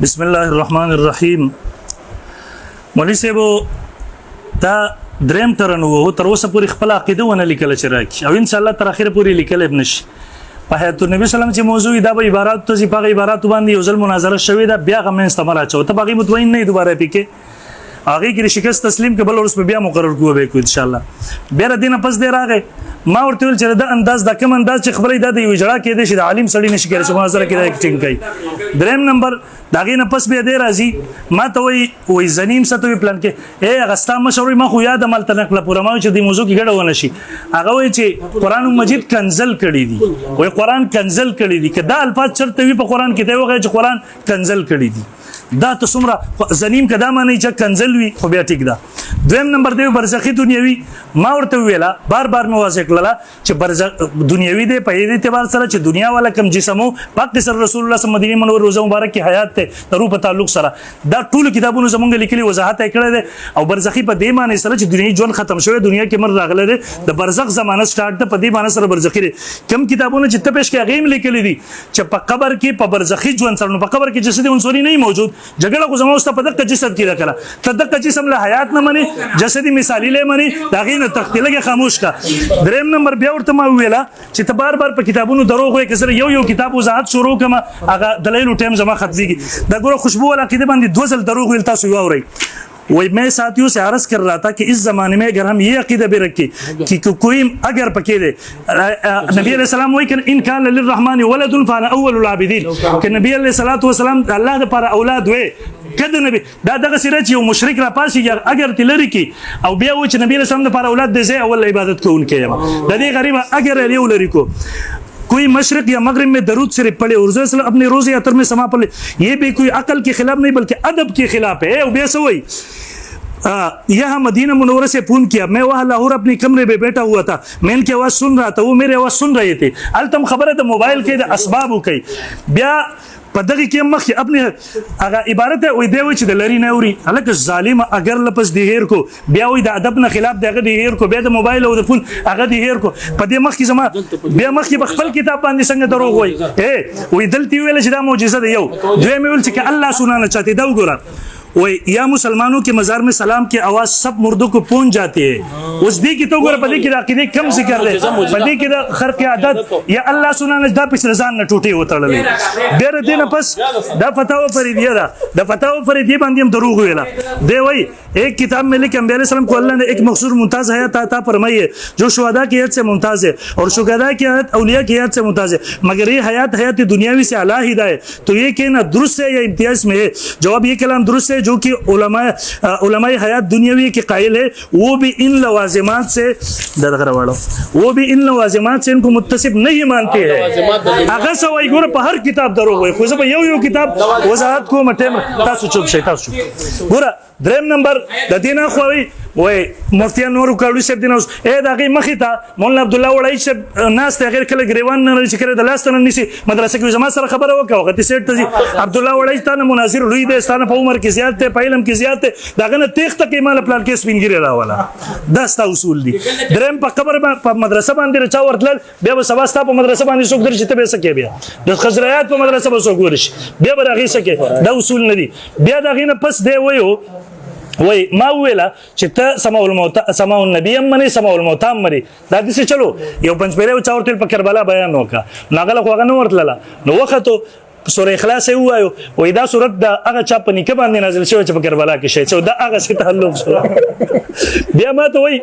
بسم الله الرحمن الرحیم. مولوی صاحب دا دریم ترن وو تر اوسه پوری خپل عقیده ونه لیکل چې راکی او ان شاء الله تر اخره پوری لیکل ابن شي په حیات النبی سلام چې موضوع دا به عبارت ته چې په عبارت باندې یو ځل مناظره شوې ده بیا غو استعمال اچو ته باغی مطمئن نه دوباره پکې هغه کې شکست تسلیم کبل ورس په بیا مقرر کوو به کو ان شاء الله بیا دینه پس دی راغې ما ورته ویل چې دا انداز دا کوم انداز چې خبرې دا د یو جړه کې د عالم سړی نشي کېږي چې مناظره کې دا اکټینګ کوي. دریم نمبر داغه نه پس بیا دی راځي ما ته وای زنیم ستوي پلان کې اے غستا مشوري ما خو یاد عمل تنه کله پوره ما چې د موضوع کې ګډه ونه شي هغه وای چې قران مجید کنزل کړي دي وای قران کنزل کړي دي کدا الفاظ چرته وي په قران کې دی وای چې قران کنزل کړي دي دا ته څومره زنیم کدا معنی چې کنزل وي خو بیا ټیک ده. دویم نمبر دی برزخی دنیوي ما ورته ویلا بار بار مې واضح کړله چې برزخ دنیوي دی په دې اعتبار سره چې دنیا والا کم جسمو پاک سر رسول الله صلی الله علیه وسلم منور روزه مبارک کی حیات ته درو په تعلق سره دا ټول کتابونو زمونږ لیکلي وضاحت کړی دی او برزخی په دې معنی سره چې دنیوي ژوند ختم شوی دنیا کې مر راغله دی د برزخ زمانه سٹارټ ته په دې معنی سره برزخی دی کم کتابونو چې ته پېښ کې هغه لیکلي دي چې په قبر کې په برزخی ژوند سره په قبر کې جسد عنصري نه موجود جګړه کو زموږ په دغه جسد کې راکړه ته دغه جسم له حیات نه مني جسدي مثالی له مني دا غینه تختلګه خاموش کا. دریم نمبر بیا ورته ما ویلا چې ته بار بار په کتابونو دروغ وایي کسر یو کتاب وضاحت شروع کما هغه دلایل ټیم زما ختميږي دا ګوره خوشبو والا عقیده باندې دوزل دروغ ویل تاسو واوري वही मैं साथियों से अर्ज कर रहा था कि इस ज़माने में अगर हम ये अक़ीदा भी रखें कि कोई अगर पके दे नबी अलैहिस्सलाम वही कि इन कान लिर्रहमानि वलदुन फाना अव्वलुल आबिदीन कि नबी अलैहिस्सलातु वस्सलाम अल्लाह दे पर औलाद वे कद नबी दغه سره چې یو مشرک را پاسي اگر تلری کی او بیا و چې نبی السلام د پر اولاد د زی اول عبادت کوونکی یم د دې غریبه اگر یو لري کو कोई मशरक या मगरिब में दरूद शरीफ पढ़े और अपने रोज़े अतर में समा पढ़े ये भी कोई अकल के खिलाफ नहीं बल्कि अदब के खिलाफ है. वैसे वही यह मदीना मुनव्वरा से फोन किया मैं वहाँ लाहौर अपने कमरे में बैठा हुआ था मैं इनकी आवाज़ सुन रहा था वो मेरी आवाज़ सुन रहे थे अलतम खबर है तो मोबाइल के असबाब हो गई ब्या पदगी के मख अपने अगर इबारत है वही देव च दलरी न उरी अलग जालिम अगर लपस दिहेर को ब्या वही अदब न खिलाफ दे दिहेर को बे मोबाइल और फोन अगर दिहेर को पदे मख की जमा ब्या मख की बखल किताब बांधी संग दरो होई ए वही दलती वेले जदा मौजूदा दे यो दुए में बोल कि अल्लाह सुनाना चाहते दाऊ गोरा वही या मुसलमानों के मज़ार में सलाम की आवाज़ सब मुर्दों को पहुंच जाती है उस दी की तो गोरा पदी की अक़ीदे कम जिक्र दे पदी की खर के आदत या अल्लाह सुनाने दा पिस रज़ान न टूटे होता ले बेर दिन पस दा फतावा फरीदिया दा फतावा फरीदिया बांधी हम दरूग हुएला दे वही एक किताब में लिखे अंबिया अलैहि सलाम को अल्लाह ने एक मखसूस मुमताज़ हयात अता फरमाई है जो शुहदा की हयात से मुमताज़ है और शुहदा की हयात औलिया की हयात से मुमताज़ है मगर ये हयात दुनियावी से अलहदा है तो ये कहना दुरुस्त है या इम्तियाज में है. जवाब ये कलाम दुरुस्त है जो कि उलमाए हयात दुनियावी के कायल है वो भी इन लवाजिमात से वो भी इन लवाजिमात से इनको मुत्तसिब नहीं मानते हैं. अगर सवाई गोर पर हर किताब दरो हुए खुद पर यो किताब वजाहत को मटे तासु चुप शे तासु गोरा. دریم نمبر د دینه خوي وای مفتي نور کاوړي سب دینوس اے دغه مخیتا مولانا عبد الله وړای سب ناس ته غیر کله گریوان نه لري چې کړه د لاستنه نسی مدرسې کې زما سره خبره وکړه وخت سیټ ته عبد الله وړای ستانه مناظر لوی دی ستانه په عمر کې زیات ته په علم کې زیات ته دغه نه تخت کې مال پلان کې سپینګری راواله دا ستا اصول دي. دریم په قبر په مدرسه باندې رچا ورتل بیا به سبا ستا په مدرسه باندې څوک درځي ته به سکے بیا د خزرایات په مدرسه به څوک ورشي بیا به راغی سکے دا اصول نه دي. بیا دغه نه پس دی وایو वही माँ वेला चित्त समाउल नबी अम्मने समाउल मोता अम्मरी दादी से चलो ये पंचपेरे उचावर तेल पकड़ बाला बयान होगा नागला को आगन वर्त लला नो वक्त तो सूरह इखलास से हुआ है वो इदा सूरत दा आगा चापनी के बांधे नाज़िल से वच पकड़ बाला के शे दा आगा से ताल्लुक सूरह बिया मा तो वही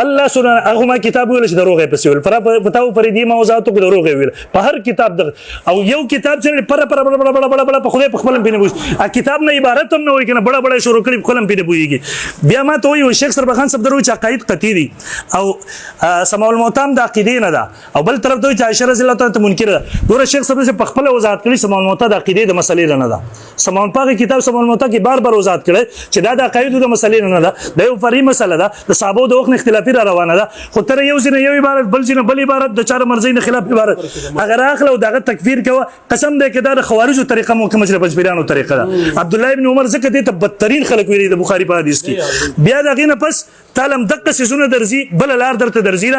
अल्लाह सुना अगमा किताब वेल दरोगे पसिवल फरा बताओ फरीदी मौजात को दरोगे वेल पर हर किताब द او یو کتاب چې پر بڑا په خدای په خپل پینې بوز ا کتاب نه عبارت هم نه وای کنه بڑا شروع کړي خپل پینې بويږي. بیا ما ته وي شیخ سربخان صاحب درو چې عقاید قطعی دي او سماع الموتام د عقیده نه ده او بل طرف ته چې عائشہ رضی الله تعالی منکر ده ګوره شیخ صاحب سے په خپل وضاحت کړي سماع الموت د عقیده د مسلې نه ده سماع پاک کتاب سماع الموت کې بار وضاحت کړي چې دا د عقاید د مسلې نه ده د یو فری مسله ده د صحابه د وخت اختلافي را روانه ده خو تر یو ځینې یو عبارت بل ځینې بل عبارت د چاره مرزي نه خلاف عبارت اگر اخلو دغه تکفیر کوه قسم دې کې دا د خوارجو طریقه مو کوم چې پنځپیرانو طریقه ده عبد الله ابن عمر زکه دې ته بدترین خلک ویلي د بخاری په حدیث کې بیا دغه نه پس تعلم دغه سيزونه درځي بل لار درته درځي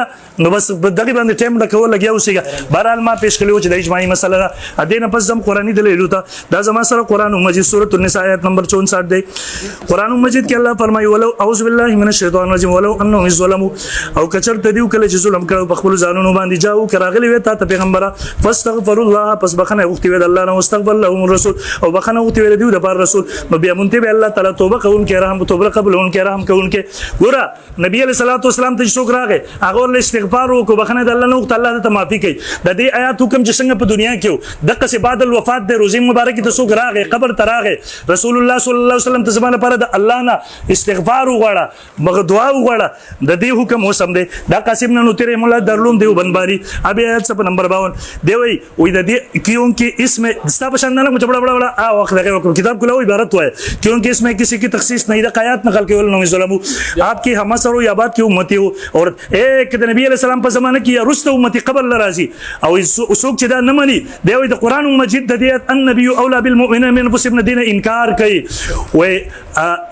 نو بس دغه باندې ټیم لکول لګیا اوسېګا بهرحال ما پیش کړو چې د اجماعي مسله ده ادې نه پس زم قرآني دلیل ته دا زما سره قرآن مجید سورۃ النساء آیت نمبر 64 دی قرآن مجید کې الله فرمایي ولو اعوذ بالله من الشیطان الرجیم ولو انهم ظلموا او کچر ته دیو کله چې ظلم کړو په خپل ځانونو باندې جاو کراغلی وي ته پیغمبره فاستغفر الله پس بخنه وختي وي الله نو استغفر لهم الرسول او بخنه وختي وي دیو د بار رسول بیا مونته به الله تعالی توبه کوون کې رحم توبه قبولون کې رحم کوون کې ګوره نبی علیہ الصلوۃ والسلام ته څوک راغی هغه ول استغفار وکړو بخنه د الله نو الله ته معافي کوي د دې آیات حکم چې څنګه په دنیا کې د قصې بعد الوفات د روزي مبارک ته څوک راغی قبر ته راغی رسول الله صلی الله علیه وسلم ته زمانه پر د الله نه استغفار وغواړه مغه دعا وغواړه د دې حکم وسم دی دا قاسم نه نوتره مولا درلوم دیو بنباری ابي آیت په نمبر 52 دی وی د دې کیونکہ اس میں دستا بشان نه مچ بڑا بڑا وخت دغه کتاب کوله عبارت وای کیونکہ اس میں کسی کی تخصیص نہیں د آیات نقل کول نو ظلم آپ کی ہم سرو یا بات کی امتی ہو اور ایک د نبی علیہ السلام په زمانه کې رست امتی قبل لرازي او څوک چې دا نه مني دی وای د قران مجید د دې النبي اولا بالمؤمنین من انفسهم دین انکار کوي وای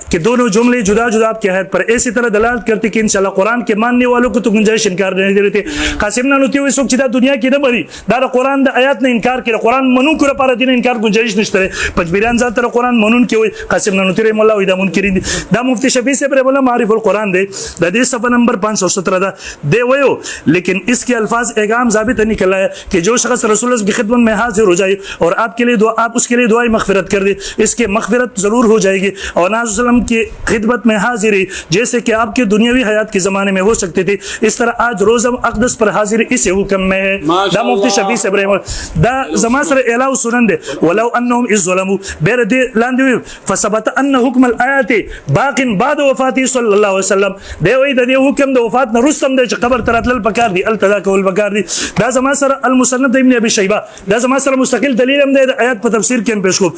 کہ دونوں جملے جدا جدا آپ کی حد پر ایسی طرح دلالت کرتے کہ انشاءاللہ قرآن کے ماننے والوں کو تو گنجائش انکار نہیں دے رہتے قاسم نہ نوتی ہوئے سوک چیدہ دنیا کی نہ بری دار قرآن دا آیات نے انکار کیا قرآن منون کو رپارا دین انکار گنجائش نشترے پجبیران ذات تر قرآن منون کی ہوئے قاسم نہ نوتی رحم اللہ ویدہ منکرین دی دا مفتی شفیع سے پر بولا معرف القرآن دے دا دے صفحہ نمبر 517 دا دے ویو لیکن اس کے الفاظ اعگام ضابط نکلا ہے کہ جو شخص رسول اللہ کی خدمت میں حاضر ہو جائے اور آپ کے لیے دعا آپ اس کے لیے دعائیں مغفرت کر دے اس کے مغفرت ضرور ہو جائے گی اور نبی صلی اللہ علیہ وسلم کی خدمت میں حاضری جیسے کہ آپ کے دنیاوی حیات کے زمانے میں ہو سکتے تھے اس طرح آج روزہ اقدس پر حاضری اس حکم میں ہے دا مفتی شفیع سے ابراہیم دا زما سره اعلان سنن دے ولو انهم اذ ظلموا بیر دے لاندې فثبت ان حکم الآیات باق بعد وفاته صلی الله علیه وسلم دی وی د حکم د وفات نه رستم د قبر تراتل پکار دی التدا کول پکار دی دا زما سره المسند ابن ابي شيبه دا زما سره مستقل دلیل هم د آیات په تفسیر کې پیش کو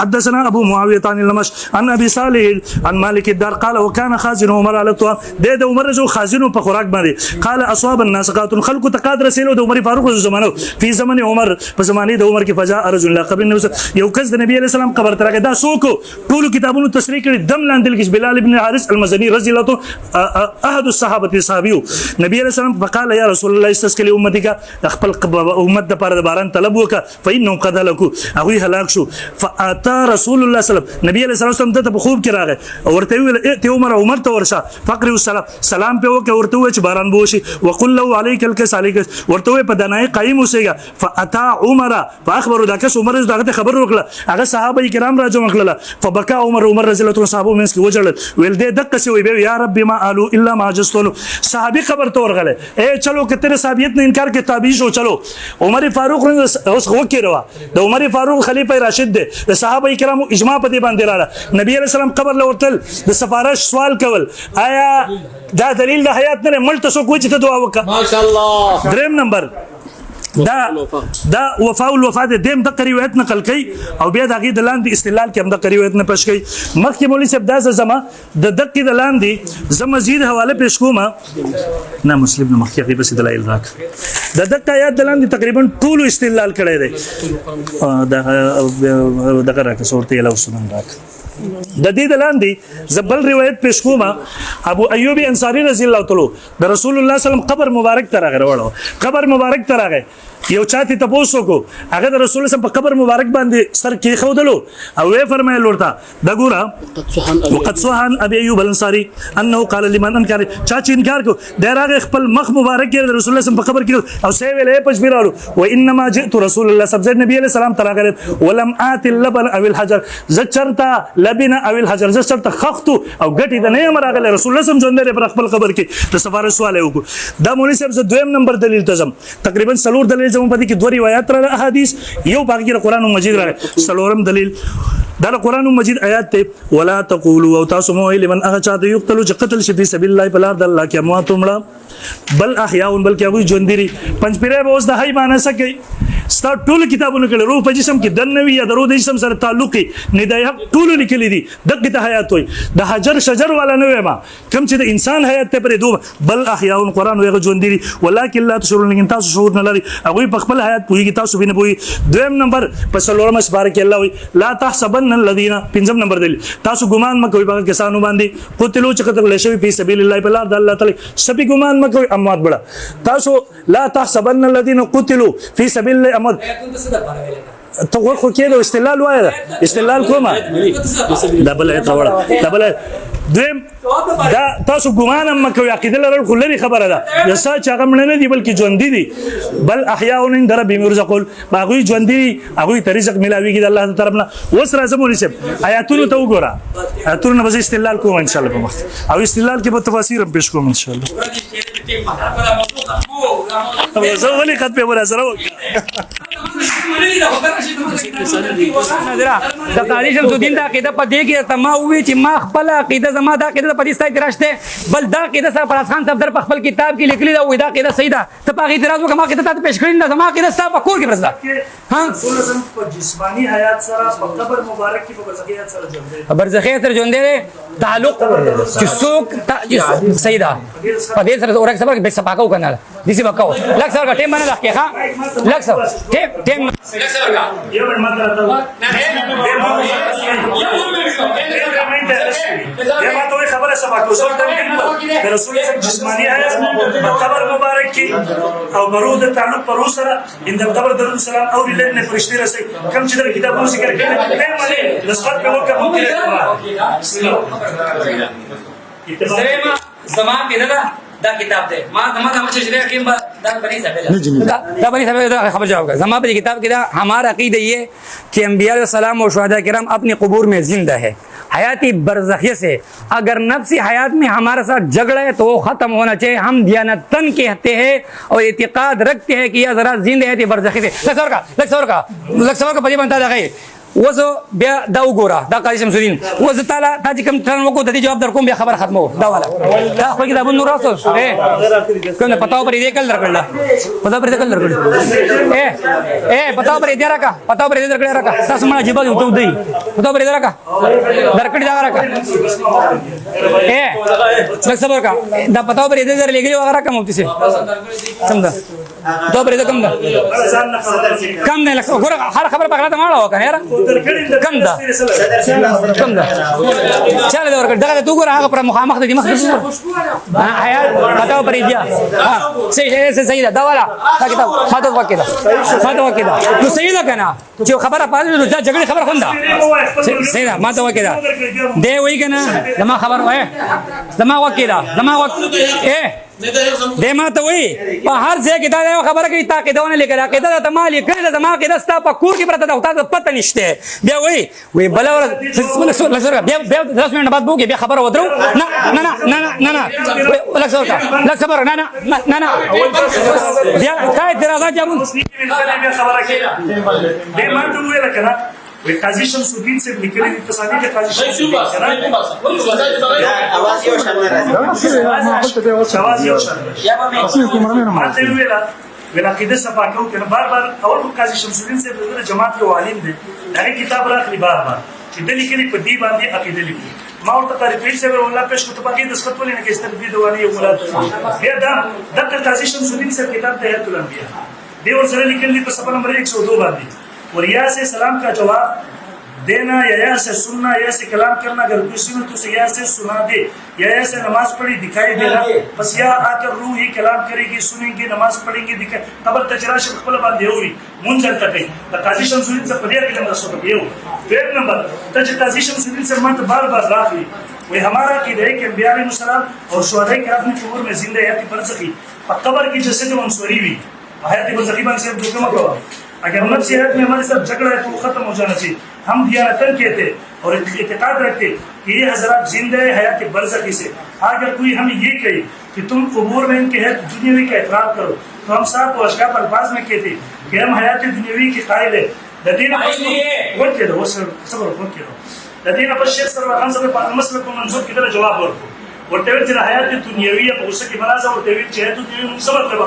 حدثنا ابو معاویه عن النمش عن ابي صالح عن مالك الدار قال وكان خازن عمر على الطعام د عمر جو خازن په خوراک باندې قال اصحاب الناس قات خلق تقاد رسول د عمر فاروق زمانه فی زمن عمر په زمانه د عمر کې فجاء رجل الله قبر النبي یو کس د نبی علیہ السلام قبر ترګه دا سوکو ټول کتابونو تصریح کړي دم لاندې کې بلال ابن حارث المزني رضی الله عنه احد الصحابه صحابیو نبی علیہ السلام فقال یا رسول الله استسقي امتك خپل امت د پاره د باران طلب وکړه فإنهم قد هلكوا هغه هلاک شو فاتا رسول الله صلی الله علیه وسلم نبی علیہ السلام ته په خوب کې راغی ورته ویل ته عمر ته ورشه فقر السلام سلام په وکړه ورته وی چې باران بوشي وقل له عليك الكسالك ورته وی په دنای قائم اوسېګا فاتا عمر فاخبر داکس عمر دغه خبر وکړه هغه صحابه کرام راځو مخله فبكى عمر رضی الله عنه صحابه منس کې وجړل ویل دې دغه سی وی یا رب ما قالوا الا ما جستلو صحابي خبر ته ورغله اے چلو کتر صحابیت نه انکار کې تابع شو چلو عمر فاروق اوس وکړه د عمر فاروق خلیفہ راشد دی د صحابه کرامو اجماع په دې باندې رااله نبی علیہ السلام قبر لورتل د سفارش سوال کول آیا دا دلیل د حیات نه ملته سو کوی چې ته دعا وکړه ماشاءالله دریم نمبر دا وفاء الوفات دیم د روایت نقل کړي او بیا دغه د لاندې استدلال کې هم د روایت نه پېښ کړي مخکې مولوی صاحب دا زما د دقیق د لاندې زما مزید حواله پېښ کوم نه مسلم نه مخکې غیبه سي دلایل راک د دقیق آیات د لاندې تقریبا ټول استدلال کړي دی دغه راک صورت یې لوسن راک د دې دلاندې زبل روایت پیش کوم ابو ایوب انصاری رضی الله تعالی د رسول الله صلی الله علیه وسلم قبر مبارک ته راغی وړو قبر مبارک ته راغی یو چاته تاسو کو هغه د رسول الله په قبر مبارک باندې سر کې خودلو او وی فرمایل ورته دا ګوره وقد سوحان ابي ايوب الانصاري انه قال لمن انكر چا چې انکار کو دراغه خپل مخ مبارک کې رسول الله په قبر کې او سی ویلې پښبیرالو وانما جئت رسول الله صلی نبی علیہ السلام تراغه ولم ات اللبن او الحجر زچرتا لبن او الحجر زچرتا خخت او غټي د نه مراغله رسول الله سم جوندره پر خپل قبر کې د سفارش سوال وکړو دا مولوی صاحب دویم نمبر دلیل تزم تقریبا سلور دلیل زموږ په دې کې دوه روایت را احادیث یو باقی قرآن مجید را سلورم دلیل دا قرآن مجید آیات ته ولا تقولوا او تاسو مو لمن اغچا یقتل چې قتل شي فی سبیل الله بل ارض الله کې اموات مړه بل احیاء بلکې هغه ژوند دي پنځ پیره به اوس د هی معنی سکی ستا ټول کتابونه کړي روح په جسم کې دنوي یا درو د جسم سره تعلق نه دی ټول لیکلي دي دغه ته حیات وي د حجر شجر والا نه ما کوم چې د انسان حیات ته پرې دوه بل احیاء قرآن ویغه ژوند دي ولکن لا تشعرون لیکن تاسو شعور نه لري هغه په خپل حیات پوهیږي تاسو به نه پوهیږي دویم نمبر په سلورم بارک الله وي لا تحسبن الذين پنځم نمبر دی تاسو ګمان مکوئ په کسانو باندې قتلوا چې قتل شوی په سبیل الله په لار د الله تعالی سپي ګمان مکوئ اموات بڑا تاسو لا تحسبن الذين قتلوا في سبيل الله اموات تو خو کېدو استدلال وایي استدلال کومه دبل ایت دبل دویم دا تاسو ګمان هم کوي عقیده لرل خو لري خبره ده یسا چې هغه مړه نه دي بلکې ژوند دي بل احیاء عند ربهم يرزقون هغه ژوند دي هغه ته رزق ملاويږي د الله طرف نه اوس راځم ولې آیاتونو ته وګوره آیاتونو به استدلال کوم ان شاء الله په وخت او استدلال کې به تفاسیر هم پیش کوم ان شاء الله زه ولې خط په ورا سره د قاضي شمس الدین دا عقیده په دې کې تما وی چې ما خپل عقیده زما دا عقیده په دې ستای دراشته بل دا عقیده سره فراز خان صاحب در په خپل کتاب کې لیکلی دا وی دا عقیده صحیح ده ته په اعتراض وکړه ما عقیده ته پیش کړی نه زما عقیده ستاسو په کور کې پرځه ها ټول په جسمانی حیات سره په قبر مبارک کې په برزخی حیات سره ژوند دي برزخی سره ژوند دي تعلق چې څوک صحیح ده په دې سره اورک سره به سپاکو کنه دسی وکاو لک سره ټیم باندې راکې ها لک سره ټیم لک سره یو مطلب خبره سبا کو زور ته رسول الله جسمانی حیات قبر مبارک کې او برود تعلق پر سره ان قبر درود سلام او لله فرشتي رسي کم چې د کتابونو ذکر کړي ته باندې نسبت په وکه ممکن سره زما پیدا دا کتاب ده ما زما مشجره حکیم دا بنی صاحب دا بنی صاحب خبر جواب کا زما په کتاب کې دا ہمارا عقیدہ یہ کہ انبیاء علیہ السلام اور شہداء کرام اپنی قبور میں زندہ ہے حیاتی برزخیہ سے اگر نفسی حیات میں ہمارے ساتھ جھگڑا ہے تو وہ ختم ہونا چاہیے ہم دیانتن کہتے ہیں اور اعتقاد رکھتے ہیں کہ یہ ذرا زندہ ہے برزخی سے لک سور کا پدی بنتا دغه وزو بیا دا وګوره دا قاضي شمس الدین وز تعالی تا چې کوم ترن وکړو د دې جواب در کوم بیا خبر ختمو دا والا دا خو کتابونه نور راسو کوم پتاو پر دې کل درکړل پتاو پر دې کل درکړل پتاو پر دې راکا پتاو پر دې درکړل راکا تاسو مړه جبال یو ته دی پتاو پر دې راکا درکړی دا راکا لک صبر کا دا پتاو پر دې در لګلی وغیرہ کوم مفتی سے سمدا دا پر دې کم نه لک وګوره هر خبر پکړه ته ماړه وکړه یار کم ده چاله دا ورکړه دغه تو ګوره هغه پر مخامخ دي مخ حیات پتاو پر دې ها صحیح ده دا والا دا کتاب فاتو وکړه نو صحیح ده کنه چې خبره پاتې دا جګړه خبر خونده صحیح ده ما ته وکړه دی وای کنه زما خبر وای زما وکړه دې ما ته وای په هر ځای کې دا خبره کوي تاکیدونه لیکل عقیده ته مالي کړي زما عقیده ستا په کور کې پرته دا ته پته نشته بیا وای بل ور بیا 10 منټ بعد بوګي بیا خبره ودرو نه لک صبر نه بیا کای اعتراضات جامون خبره کوي دې ما ته ویل کنه قاضي شمس الدین سے لیکلي تصانیف د قاضي شمس الدین ماته ویل عقیده صفا کو کنه بار بار اول قاضي شمس الدین سے د جماعت یو عالم دی دا کتاب راخلی بار چې د لیکلي په دې باندې عقیده لیکي ما ورته طریقې سره والله پېښ کوته باندې د سخت ولې نه کې ستر دې دواني یو مراد بیا دا د قاضي شمس الدین سے کتاب ته حیات الانبیاء دی ور سره لیکلي په صفحه نمبر 102 باندې اور یا سے سلام کا جواب دینا یا سے سننا یا سے کلام کرنا اگر کوئی سنو تو یا سے سنا دے یا سے نماز پڑھی دکھائی دینا بس یا آ کر روح ہی کلام کرے گی سنیں گے نماز پڑھیں گے دکھائے قبر تجراش خپل باندې اوري منځل تکي د قاضي شمس الدین څخه په دې کې موږ سره یو ډېر نمبر ته قاضي شمس الدین سے ماته بار بار راغلي وہی ہمارا عقیدہ ہے کہ انبیاء علیہ السلام اور شہداء کرام کی قبور میں زندہ حیات برزخی قبر کی جسد منصوری بھی حیات برزخی باندې سے جو کوم اگر نفس حیات میں ہمارے ساتھ جھگڑا ہے تو وہ ختم ہو جانا چاہیے ہم دیانتن کہتے اور اعتقاد رکھتے کہ یہ حضرات زندہ ہے حیات برزخی سے اگر کوئی ہمیں یہ کہے کہ تم قبور میں ان کے حیات دنیاوی کا اعتراف کرو تو ہم صاحب و اشکاف الفاظ میں کہتے کہ ہم حیات دنیاوی کے قائل ہیں لدينا الشيخ سر خان صاحب په مسله کوم منظور کړه جواب ورته ویل چې حیات دنیویه په اوسه کې بلازه ورته ویل چې حیات دنیویه موږ سبب کړو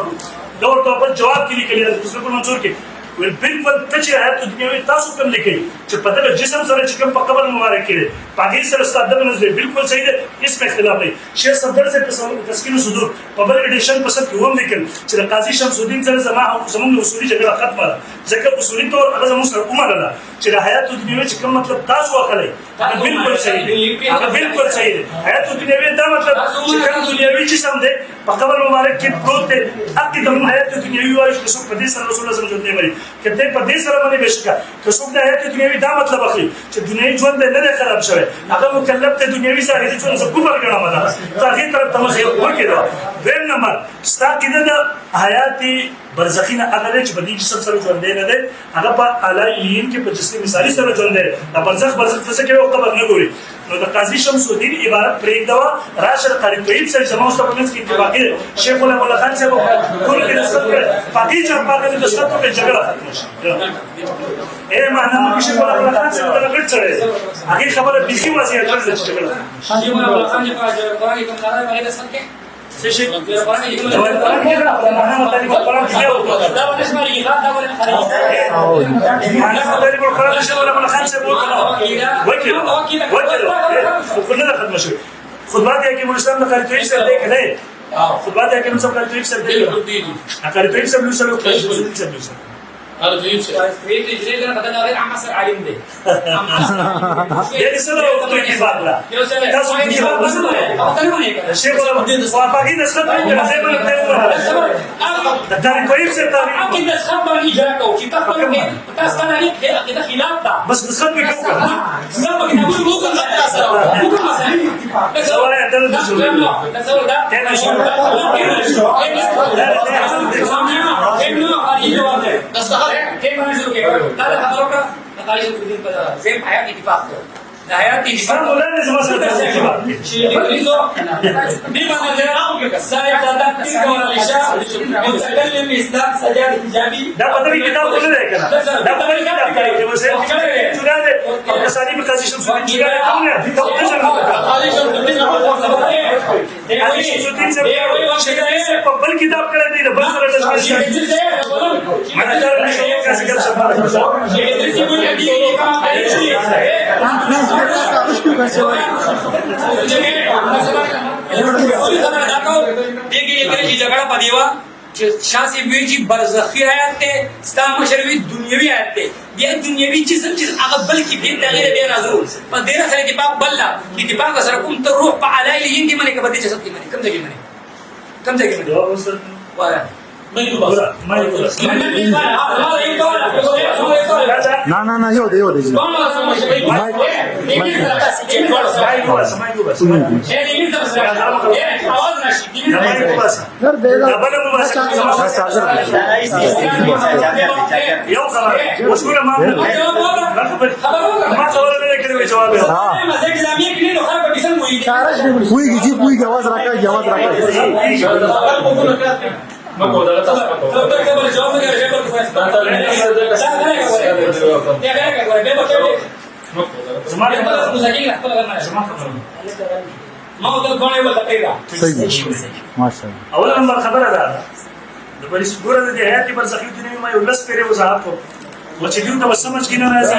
دا ورته په جواب کې لیکلی د مسله کوم منظور کې ول بالکل تچ حیات دنیوي تاسو کوم لیکي چې په دغه جسم سره چې کوم په قبر مبارک کې پاګې سره ستاسو د نظر بالکل صحیح ده هیڅ اختلاف نه شیخ صدر سے تسکین صدور په بل ایډیشن په سب کې هم لیکل چې د قاضي شمس الدین سره زموږ اصولي جګړه ختمه ده ځکه اصولي تور هغه زموږ سره ومنله چې د حیات دنیوي چې کوم مطلب تاسو اخلي هغه بالکل صحیح ده هغه بالکل صحیح ده حیات دنیوي دا مطلب چې کوم دنیوي جسم ده په قبر مبارک کې پروت ده اګه د حیات دنیوي وایي چې څوک په دې سره رسول الله صلی الله علیه وسلم دی کته په دې سره باندې بشکا که څوک د حیات دنیوي دا مطلب اخلي چې دنیوي ژوند نه دی خراب شوی هغه مکلف ته دنیوي ظاهري ژوند څخه کفر ګڼل ده ځکه طرف ته مخې ورکړه دیم نمبر ستا کې د حیات برزخی نه هغه چې په دې جسم سره ژوند نه دی هغه په علایین کې په جسم مثالی سره ژوند دی د برزخ څه کوي او قبر نه ګوري نو د قاضي شمس الدین عبارت پرېږدوا راشه قاری طیب سره زموږ سره په منځ کې اتفاقي شیخ الله خان صاحب ټول کې دستخط کړ پاکي چې پاکي د دستخط په جګړه ختم شي اے معنا مو شیخ الله خان صاحب د غټ سره هغه خبره بيخي وضعیت ورته چې شیخ الله خان صاحب په قرآن کې کوم قرار باندې دستخط کې څه شي قرآن کې دا ونه شماري دا ونه خارجي انا طالب القران شيخ الله خان صاحب وکیل وکیل ختم شي خطبات یې کې مولوی قاری طیب سره دی کنه خطبات یې کې مولوی قاری طیب سره دی قاری طیب سره سره هذا طيب سي في تجريد انا بدنا غير عم صار عالم ده يعني سنه وقت اتفاق لا تاسو اتفاق بس الشيخ ولا باقي نسخه زي ما بتقول قاری طیب سره تابع اكيد نسخه ما اجراك او كتاب تاس كان عليك كده خلاف ده بس نسخه بكم زما كده بقول ممكن ممكن مثلا سواء يعتمد تصور ده كيف نزلوا كيف هذا خبرك قال شو في زي حياتي اتفاق حياتي اتفاق ولا لازم اصلا شيء يريزو دي ما نزل سايق ده تسكون العشاء متكلم اسلام سجاد حجابي ده بدري كتاب كله ده كده ده بدري كتاب كده بس جناد القصاني بقاضي شمس الدين جناد كونه ده قاضي شمس الدين से पब्बल किताब करे नहीं बस सर मैं चल नहीं कैसे कर झगड़ा पदीवा शासी वीरजी बरज़खी आयत थे स्ताम शर्वी दुनियावी आयत थे ये दुनियावी जिस्म जिस अकबल की भी तगीर दे नजर पर देना सर इत्तिफाक बल्ला इत्तिफाक असर कुम तो रूह पा अलाइल हिंदी मने के बदे जसद की मने कम जगह मने वाला ना यो दे आवाज اول نمبر خبره ده د پولیس ګوره د حیاتي برزخی دنیا ما یو لس پیره وضاحت کو و چې دوی ته سمجھ کې نه راځي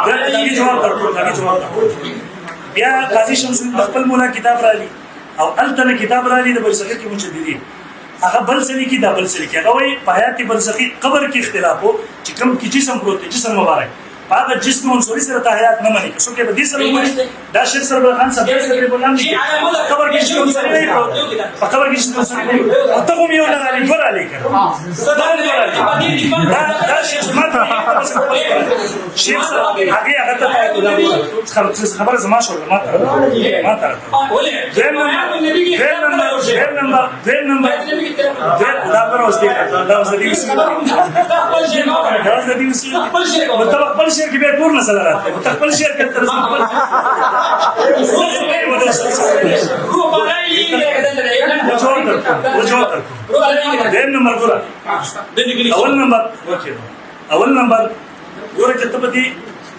دا جواب ورکړو بیا قاضي شمس الدین خپل مولا کتاب را لي او التنه کتاب را لي د برزخی کې مجددین هغه بل سری کې دا بل سری کې هغه وایي په حیاتي برزخی قبر کې اختلاف وو چې کوم کې جسم پروت جسم مبارک هذا الجسم منصوري سره حیات نه مني شو کې بدی سره وایي دا شیخ سره خان صاحب سره بولان دي قبر کې جسم منصوري نه په قبر کې جسم منصوري نه او ته کوم یو نه علي ګور علي کړه دا شیخ ماته شیخ سره هغه ته خبر زما شو ما ته دا پر اوس کې دا اوس دې شیر کې به پور مسله راځي خپل شیر کې تر اول نمبر ګوره چې ته دې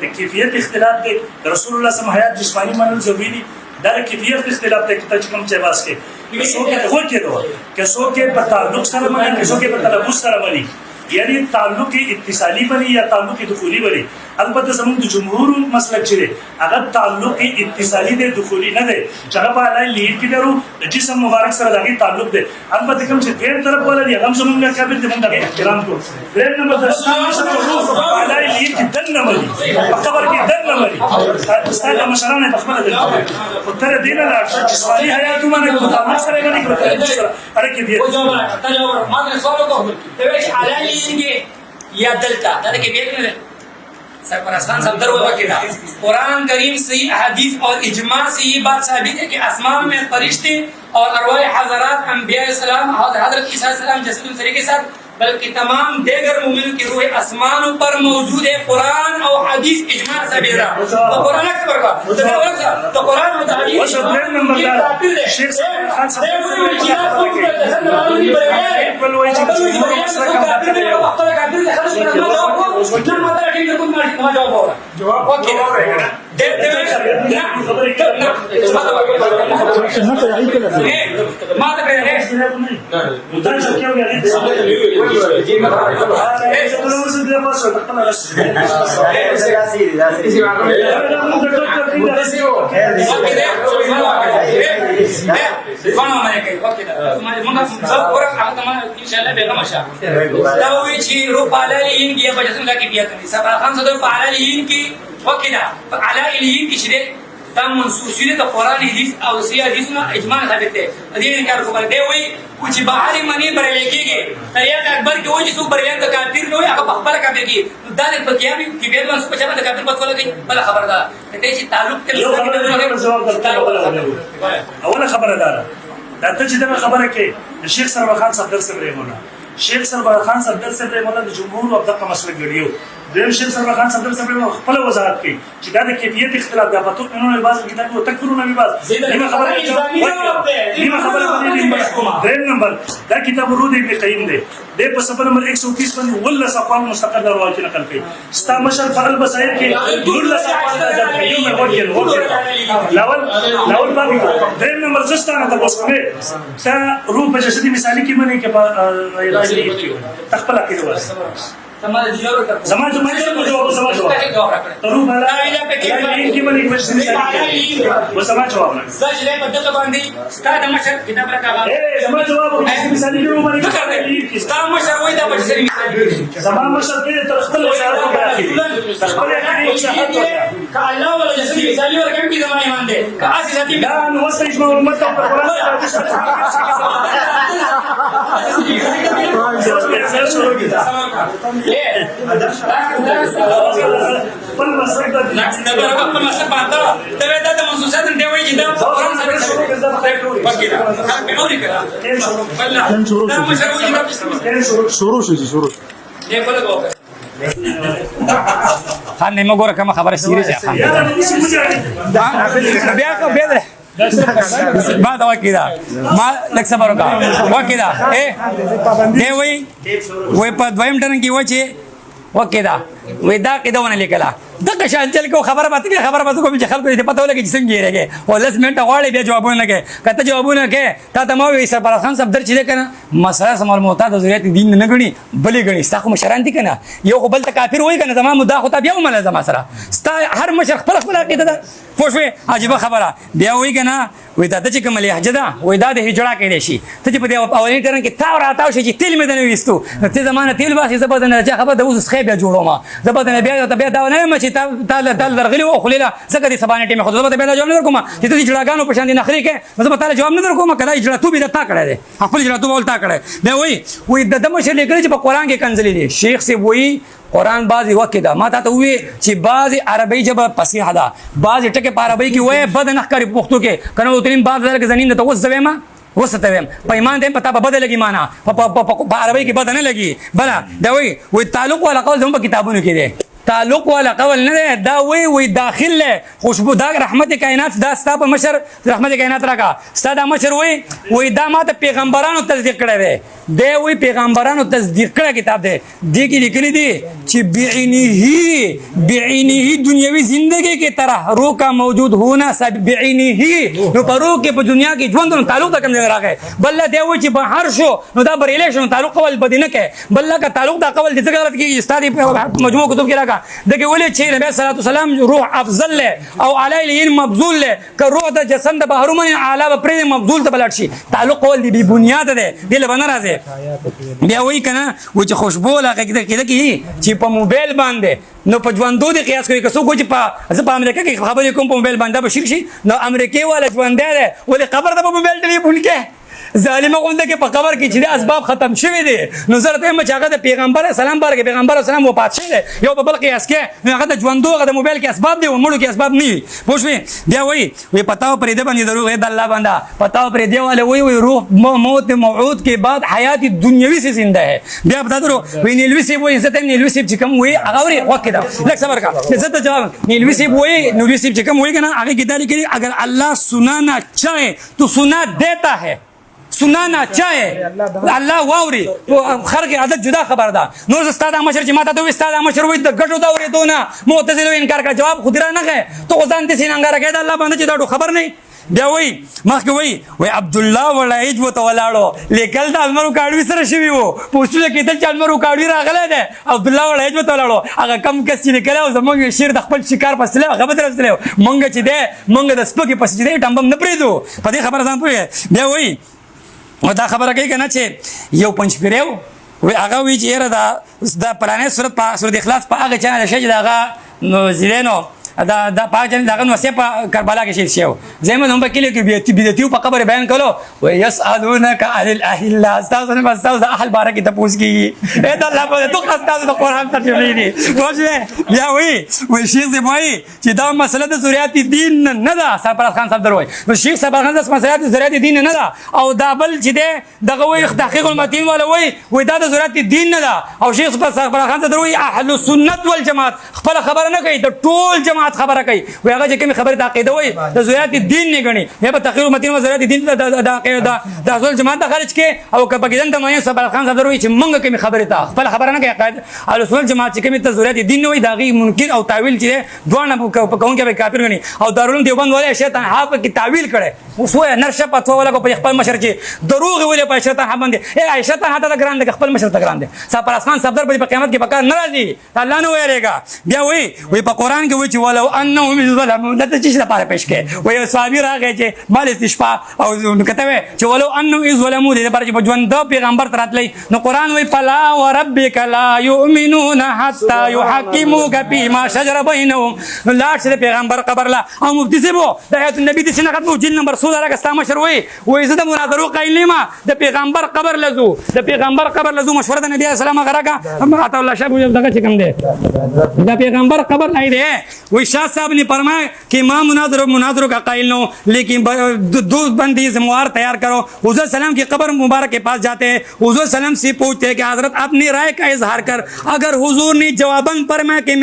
د کیفیت اختلاف دی رسول الله صلی الله علیه وسلم جسمانی منل ضروری دا کیفیت اختلاف دی چې کوم څه واسکه کسو کې هو کې دوه کسو کې په تعلق سره باندې کسو کې په تلفظ سره باندې یعنی تعلق اتصالی بری یا تعلق دخولی بری البته زموږ د جمهور مسلک چې دی هغه تعلق اتصالی دی دخولی نه دی چې هغه په اعلی لیډ کې درو د جسم مبارک سره دغه تعلق دی البته کوم چې دیم طرف ولا دی هغه زموږ کابل دی موږ احترام کوو دیم نمبر د اسلام سره اعلی لیډ کې دنه ملي په خبر کې دنه ملي استاد مشرانه په خپل دل خو تر دې نه لاړ چې سوالي حیات باندې مطابق سره غني کړو اره کې دی ما ته سوال وکړ ته وایي اعلی لیډ کې یا دلتا دا کې بیت نه सरफराज खान सब दरवाजा किया कुरान करीम से हदीस और इजमा से ये बात साबित है कि आसमान में फरिश्ते और अरवाह हज़रात अंबिया सलाम हज़रत ईसा सलाम जैसे दूसरे के साथ बल्कि तमाम देगर मोमिन की रूह आसमान पर मौजूद है कुरान और हदीस इजमा साबित है तो कुरान से बरका तो कुरान और हदीस शेख खान منصوصیت قرآن حدیث او سی حدیث میں اجماع ثابت ہے دین انکار کو کرتے ہوئی کچھ باہری منی پر لکھے گے تریاق اکبر کے وجہ سے بریان کا کافر نہ ہوئی اگر بخبر کافر کی دال پر کیا بھی کہ بیت منصوب چا کافر بات کولا گئی بلا خبردار تے چ تعلق تے اوله خبردار دا ته چې دا خبره کې شیخ سرور خان صدر سے رحمه شیخ سرور خان صدر سے رحمه د جمهور او دغه مسلک غړیو دیم شیخ سرور خان صدر سے خپل وضاحت کوي چې دا د کیفیت اختلاف د فتو انہوں نے بعض کتاب کو تکفرون بھی بعض نیمه خبره دیم نمبر دا کتاب رود ابن قیم دی د په صفحه نمبر 130 باندې ولا صفحه مستقل روایت نقل کړي ستا مشر فعل بصائر کې ولا صفحه د یو مې وکړ لاول باندې دیم نمبر زستانه تاسو کومه تا روح په جسدي مثالی کې باندې کې تخپل کې واسه हमारे जियो का समाज में जवाब रूप है की बनी वो समाज जवाब सच ले पद्धत बांधी स्टार्ट मशर किताब रखा ए समाज जवाब मिसाल की रूप बनी स्टार्ट मशर वही था बच्चे समाज मशर के तखल वसार को तखल का अल्लाह वाला जैसे मिसाली और कम की जमाने मान दे का आसी जाती لا نوصل اجماع الامه القران خان نے مگور کما خبر سیریز ہے خان بیا کو بیا ما دا وکیدا ما لک صبر کا وکیدا اے دی وی په دویم ټرن کې وچه وکیدا وی دا کېدونه لیکلا دغه شان چل کو خبره ماته کوم چې خلکو دې پته ولګي چې څنګه یې او لس منټه غواړي بیا جوابونه کې کته جوابونه کې تا ته مو وی سرپرست خان صاحب درچې کنه مسله سمال معتاد ضرورت دین نه غني بلې غني ستا مشران دي کنه یو بل ته کافر وای کنه زمام مدعا خو ته بیا ومنه زما سره ستا هر مشر خپل عقیده ده فوشوي عجیب خبره بیا وای کنه وای دا چې کوم لهجه ده وای دا د هجړه کې شي ته چې په دې اولین ټرن کې تا راته شي چې تل مې نه وستو ته زمانه تل باسي زبد نه چې خبره د اوس خې بیا جوړوما زبد نه بیا ته بیا دا نه مې چې تعالی درغلی او خلیلا زکه دې سبانه ټیم خو زبد بیا جواب نه کوم چې ته جړاګانو په شان دي نخري کې زبد تعالی جواب نه کوم کله جړا تو به تا کړه دې خپل جړا تو ولتا کړه دا وای د دمو شي لیکل چې په قران کې کنځلې دي شیخ سی وای قرآن بعضی وقت دا ما ته وی چې بعضی عربی جبه فصیح ده بعضی ټکه په عربی کې وای بد نه کاری پښتو کې کنه وترین بعض درک زنین ته وس زویما وستویم په ایمان دې پتا په بدل لګی معنا په عربی کې بد نه لګي بلا دا وی تعلق ولا قول هم په کتابونو کې ده تعلق ولا قول نه دا وی داخل خوشبو دا رحمت کائنات دا ستا په مشر رحمت کائنات راکا ستا دا مشر وی دا ماته پیغمبرانو تصدیق کړی دی وی پیغمبرانو تصدیق کړی کتاب دی دې کې لیکلي دي कि बेइनी दुनियावी जिंदगी की तरह रूह का मौजूद होना सब बेइनी ही नो परो के दुनिया की ژوند نو تعلق تکم نه راغی بل دی و چې بهر شو نو دا بریلی شو تعلق قول بدینه کې بل کا تعلق دا قول د څنګه کې استاد مجموع کتب کې راغا دغه ولې چې نبی صلی الله علیه وسلم روح افضل له او علی مبذول له که روح د جسم د بهر من اعلی پر مبذول ته بلټ شي تعلق قول دی بی بنیاد ده دل باندې راځي بیا وای کنه و چې خوشبو لکه کې چې په موبایل باندې نو په ژوندو د قیاس کوي که څوک چې په امریکا کې خبرې کوم په موبایل باندې به شي شي نو امریکای والا ژوند دی ولې قبر ته په موبایل ټلیفون کې ظالمه غونډه کې په قبر کې چې د اسباب ختم شوي دي نو زه ته هم چې هغه د پیغمبر اسلام بارګه پیغمبر اسلام وفات شوی دی یو په بل قیاس کې نو هغه د ژوندو هغه د موبایل کې اسباب دي او مړو کې اسباب نه وي پوه شوې بیا وایي پتاو پرې د باندې دروغ د الله باندې پتاو پرې دی والا وایي روح موت موعود کے بعد حیات دنیوی سے زندہ ہے بیا بتا درو وی نیلوی سی وایي زته نیلوی سی چې کوم وایي هغه وري وخت دا لکه صبر کا زته جواب نیلوی سی وایي نیلوی سی چې کوم وایي کنه هغه کې دالي کې اگر الله سنانا چاہے تو سنا دیتا ہے سنانا چاہے الله واوري خر کې عادت جدا خبر ده نور استاد مشر چې ماته دوی استاد مشر وي د ګټو دا وري دونه معتزله انکار کړ جواب خود را نه غه تو ځان دي سیننګار کړه الله باندې چې دا خبر نه بیا وای مخکې وای عبد الله ولایج وته ولاړو لیکل د المرو کاړوي سره شوی وو پوښتنه کېدل چې المرو کاړوي راغله ده عبد الله ولایج وته ولاړو هغه کم کس چې لیکل او زمونږ شیر د خپل شکار پسله هغه به درسله مونږ چې ده مونږ د سپکې پس چې ده ټمبم نه پریدو په دې خبره ځان پوهه بیا وای او دا خبره کوي کنه چې یو پنځ پیرو وی هغه وی چې یره دا پلانې صورت اخلاص په هغه چانه شي دا هغه نو زیرینو دا پاک جن داغه نو سه په کربلا کې شي زمون هم په کلی کې بدعتیو په قبر بیان کولو و يسالونك عن الاهل استاذ استاذ اهل بارک ته پوښ کیږي اې دا الله په تو استاذ د قران ترجمه دي واجه یا وی شیخ دی وای چې دا مسله د ذریات دین نه ده سرپرست خان صاحب دروي نو شیخ سرپرست خان د مسله د ذریات دین نه ده او دا بل چې دغه وی تحقیق المتین ولا وی دا د ذریات دین نه ده او شیخ سرپرست خان دروي اهل سنت والجماعت خپل خبره نه کوي د ټول جماعت خبره کوي وی هغه چې کوم خبره د عقیده وي د ذریات دین نه غني یا په تحقیق المتین و ذریات دین د عقیده د اصل جماعت د خارج کې او کبه ګدن د مې سرپرست خان دروي چې مونږ کوم خبره ته خپل خبره نه کوي عقیده اهل سنت جماعت چې کوم د ذریات دین نه وي دا غي منکر او تعویل چې دوه په کوم کې کافر غني او دارالعلوم دیوبند والے شیطان ها په کې تعویل کړي وسو نرشه پتو ولا په خپل مشر چې دروغ ویلې په شیطان ها باندې اے شیطان ها ته ګران د خپل مشر ته ګران دي سرپرست خان صدر په قیامت کې پکار ناراضي الله نه ویریږي بیا وی په قران کې وی چې ولو انهم ظلموا د تجش لپاره پېښ کې وی صابر هغه چې مال استشفاء او کتابه چې ولو انهم ظلموا د لپاره چې ژوند پیغمبر تراتلی نو قران وی فلا وربک لا يؤمنون حتى يحكموك فيما شجر بينهم لا شر پیغمبر قبر لا او مفتی سبو د آیت النبی د سنه ختمو جن نمبر 16 راګه ستا مشر وی زه د مناظرو قایل ما د پیغمبر قبر لزو د پیغمبر قبر لزو مشوره د نبی اسلام غراګه عطا الله شاه دغه چې کوم دی د پیغمبر قبر نه دی وی شاه صاحب نے فرمایا کہ امام مناظروں کا قائل نہ ہو لیکن دو بندی ذمہوار تیار کرو حضور سلام کی قبر مبارک کے پاس جاتے ہیں حضور سلام سے پوچھتے ہیں کہ حضرت اپنی رائے کا اظہار کر اگر حضور نے جواباً فرمایا کہ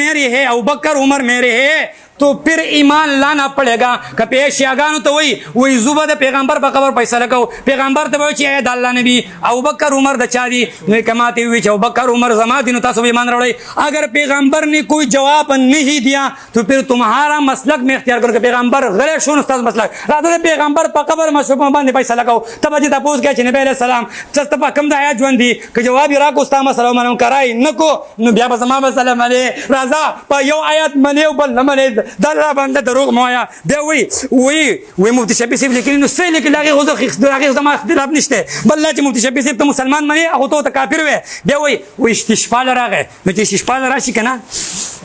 میرے ہے ابوبکر عمر میرے ہے تو پھر ایمان لانا پڑے گا کہ پیشیاگانو تو وہی زوبہ د پیغمبر په قبر فیصله کو پیغمبر ته وایي چې د الله نبی ابوبکر عمر د چا دي نو کماته وی چې ابوبکر عمر زما دي نو تاسو ایمان راوړئ اگر پیغمبر نے کوئی جواب نہیں دیا تو پھر تمہارا مسلک میں اختیار کرو کہ پیغمبر غیر شون استاد مسلک راته پیغمبر په قبر مشوب باندې فیصله کو تب چې تاسو کې چې نبی علیہ السلام چې په کوم د آیات ژوند دي که جواب راکو استاد مسله منو کرای نکو نو بیا به زما سلام علی رضا په یو آیات منیو بل نه منی دلته باندې دروغ مایا دی وی مفتی شفیع صاحب لیکلی نو سې لیکل هغه زما اختلاف نشته بل چې مفتی شفیع صاحب ته مسلمان منی هغه ته کافر وي بیا وی استشفال راغی نو چې استشفال راشي کنه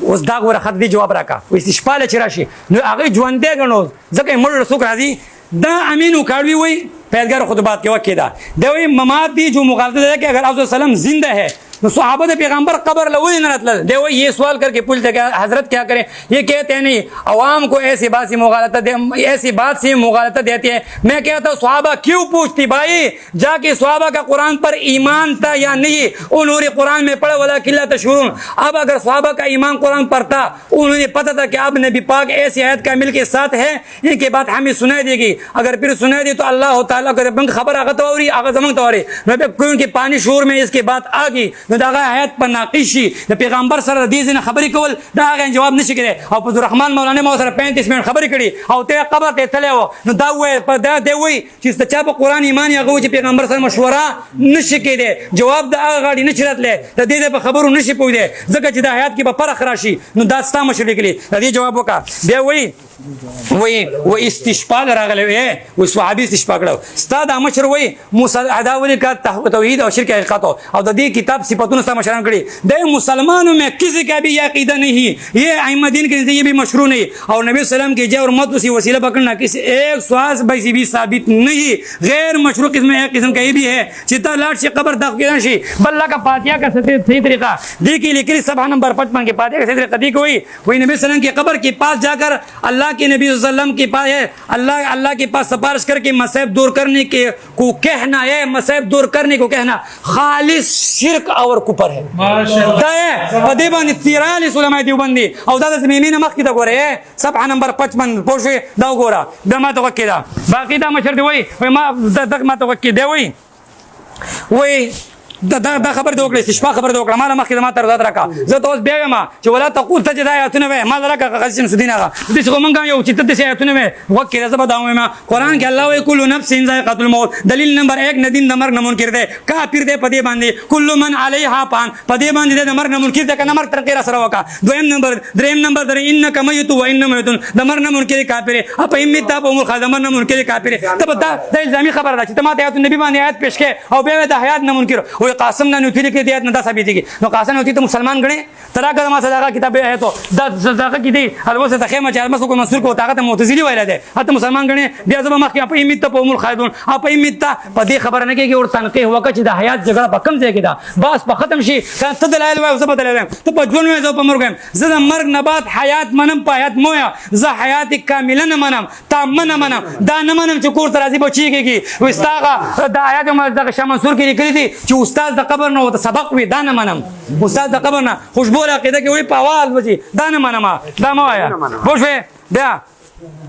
اوس دا غوړه خط دی جواب راکا وی استشفال چې راشي نو هغه ژوند دی غنو ځکه مړ رسوک راځي دا امینو کاړوي وی پیغمبر خطبات کې وکیدا دی ممات دی جو مغالطه ہے کہ اگر افضل سلام زندہ ہے تو صحابہ نے پیغمبر قبر لوئی نہ رتل دے وہ یہ سوال کر کے پوچھتے کہ حضرت کیا کریں یہ کہتے ہیں نہیں عوام کو ایسی بات سے مغالطہ دیتی ہے میں کہتا ہوں صحابہ کیوں پوچھتی بھائی جا کے صحابہ کا قرآن پر ایمان تھا یا نہیں انہوں نے قرآن میں پڑھا ولکن لا تشعرون اب اگر صحابہ کا ایمان قرآن پر تھا انہوں نے پتہ تھا کہ اب نبی پاک ایسی آیت کامل کے ساتھ ہے ان کی بات ہمیں سنائی دے گی اگر پھر سنائی دی تو اللہ تعالیٰ کو خبر آگا تو خبر زمان تو کوئی ان کے پانی شور میں اس کی بات آ گئی نو دا آیات په ناقص شي د پیغمبر سره د دې نه خبرې کول دا هغه جواب نشي کړي او په رحمان مولانا مو سره 35 منټ خبرې کړي او ته قبر ته تلو نو دا وای په دا دی وای چې چا په قران ایمان هغه چې پیغمبر سره مشوره نشي کېده جواب دا هغه غاړي نشي راتله د دې په خبرو نشي پوهیده ځکه چې د آیات کې به فرق راشي نو دا ستا مشورې کړي د دې جواب وکا بیا وای و استشفاء راغلی وي و صحابي استشفاء کړو ستا د مشر وای موسی عداولی کا توحید او شرک حقیقت او د دې کتاب صفاتونه ستا مشران کړي د مسلمانوں میں کسی کا بھی عقیدہ نہیں یہ ائمہ دین کے یہ بھی مشروع نہیں اور نبی صلی اللہ علیہ وسلم کی جے اور مت اسی وسیلہ پکڑنا کسی ایک سواس بھائی بھی ثابت نہیں غیر مشروع قسم ایک قسم کا یہ بھی ہے چتا لاٹ سے قبر داخل شي بلہ کا فاتحہ کا صحیح طریقہ دیکھیے لکھی صفحہ نمبر 55 کے فاتحہ کا صحیح طریقہ دیکھو وہی نبی صلی اللہ علیہ وسلم کی قبر کے پاس جا کر اللہ کے نبی صلی اللہ علیہ وسلم کے پاس ہے اللہ کے پاس سفارش کر کے مصائب دور کرنے کے کو کہنا ہے مصائب دور کرنے کو کہنا خالص شرک اور کفر ہے دا ہے پدی باندې 43 علماء دیوبندی او دا د زمینه مخ کې دا ګوره صفحه نمبر 55 پوښي دا ګوره دا ما ته وکړه باقی دا مشر دی وای ما دا ما ته وکړه دی وای دا خبر دوکړې استشفاء خبر دوکړه ما مخکې ما تر زاد راکا زه ته اوس بیا ما چې ولا تقول تجد آیاتونه وای ما راکا قسم سدین هغه دې څنګه مونږ یو چې ته آیاتونه وای وکړه زه بداوم ما قران کې الله وای کل نفس ذائقه الموت دلیل نمبر 1 ندین د مرګ نه منکر دی کافر دی پدې باندې کل من علیها پان پدې باندې د مرګ نه منکر دی کنه مرګ تر کې را سره وکا دریم نمبر در انک میت و ان میتون د مرګ نه منکر کافر اپ ایمت په عمر خادم نه منکر کافر ته دا الزامي خبره ده چې ته ما ته آیات نبی باندې آیات پیش کې او به د حیات نه منکر وای قاسم نه نوتی کې دیات نه دا ثابت کی نو قاسم نوتی ته مسلمان غني تراګه ما صدقه کتاب ہے تو دا صدقه کی دی الوسه تخیمه چې المسو کو منصور کو طاقت معتزلی ویل ده اته مسلمان غني بیا زما مخ کې په ایمت په عمر خادون اپ ایمت په دې خبره نه کې اور تنقیح وکړه چې د حیات جګړه په کم ځای کې دا بس په ختم شي ته دلایل وای زه بدل یم ته په ژوند وای زه په مرګ زه د مرګ نه بعد حیات منم په حیات مویا زه حیات کامله نه منم تام نه منم دا نه منم چې کور تر راځي بچیږي وستاغه د آیات د شاه منصور کې لیکلي دي چې استاد د قبر نه سبق وی دا نه منم استاد د قبر نه خوشبو عقیده کې وی په आवाज وځي دا نه منم دا ما وایا خوشوي بیا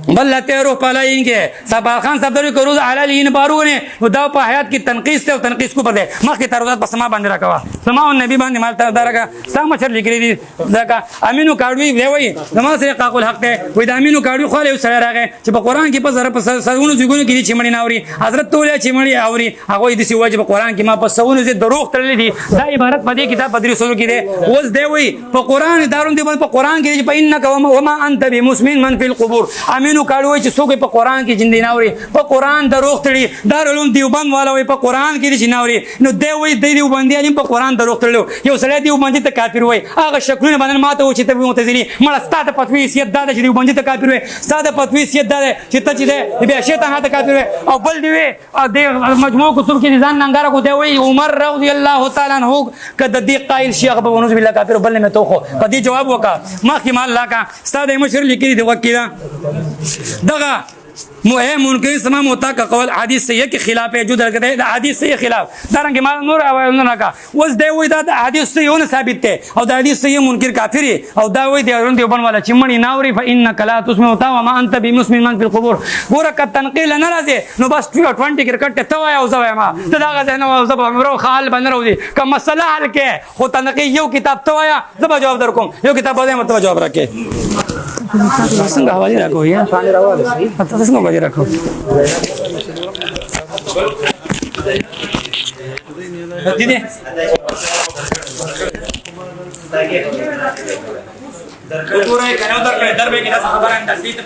بل ته روح پلاینګه صبر خان صدر کو روز علالین بارونه دا په حیات کې تنقیس ته تنقیس کو پر ده مخکې تروات په سما باندې راکوا سما او نبی باندې مال ته درګه سم مشر لیکري دي ځکه امینو کاړوي دی وای زما سره قاقل حق ته وای د امینو کاړوي خو له سره راغی چې په قران کې په زره په سونو ځګونو کې چې مړی ناوري حضرت توله چې مړی اوري هغه دې سی واجب قران کې ما په سونو زه دروغ تړلې دي دا عبارت په دې کتاب بدري سونو کې دی اوس دی وای په قران دارون دی په قران کې چې په انک وما انت بمسلم من في القبور امینو کاړوي چې څوک په قران کې جن دیناوري په قران دروغ تړي دارالعلوم دیوبند والا وي په قران کې جناوري نو دی وای د دیوبندیان په قران دروغ تړلو یو سړی دیوبندي ته کافر وای هغه شکلونه باندې ماته و چې ته معتزلي مړه ستاده پتوي سیت دا چې دیوبندي ته کافر وای ستاده پتوي سیت دا چې ته چې بیا شیطان ته کافر وای او بل دی د مجموع کتب کې ځان ننګاره کو دی وای عمر رضی الله تعالی عنہ کده دی قائل شیخ په ونوز بالله کافر بل نه توخو په دې جواب وکا ما کې مال لا کا ستاده مشر لیکي دی وکیلا دغه ممکن سما موتا کا قول حدیث صحیح کے خلاف ہے جو درکتے ہیں حدیث صحیح خلاف دارنګ ما نور اوایلونه کا وس دی وای دا حدیث صحیح نه ثابت ته او دا حدیث صحیح منکر کافر او دا وای دی ورن دی بن والا چمنی ناوري فانك لا تسمع وما انت بمسلم من في القبور ګور ک تنقیل نه راځي نو بس 20 کرکټ ته وای او زوای ما ته دا غزه نو زب امرو خال بن راوځي ک مسله حل کې خو تنقیل یو کتاب ته وای زب جواب در کوم یو کتاب باندې مت جواب راکې څنګه حواله راکو یا تاسو څنګه باندې راکو دې درکړه کنه درکړه دربه کې تاسو خبره اندازې ته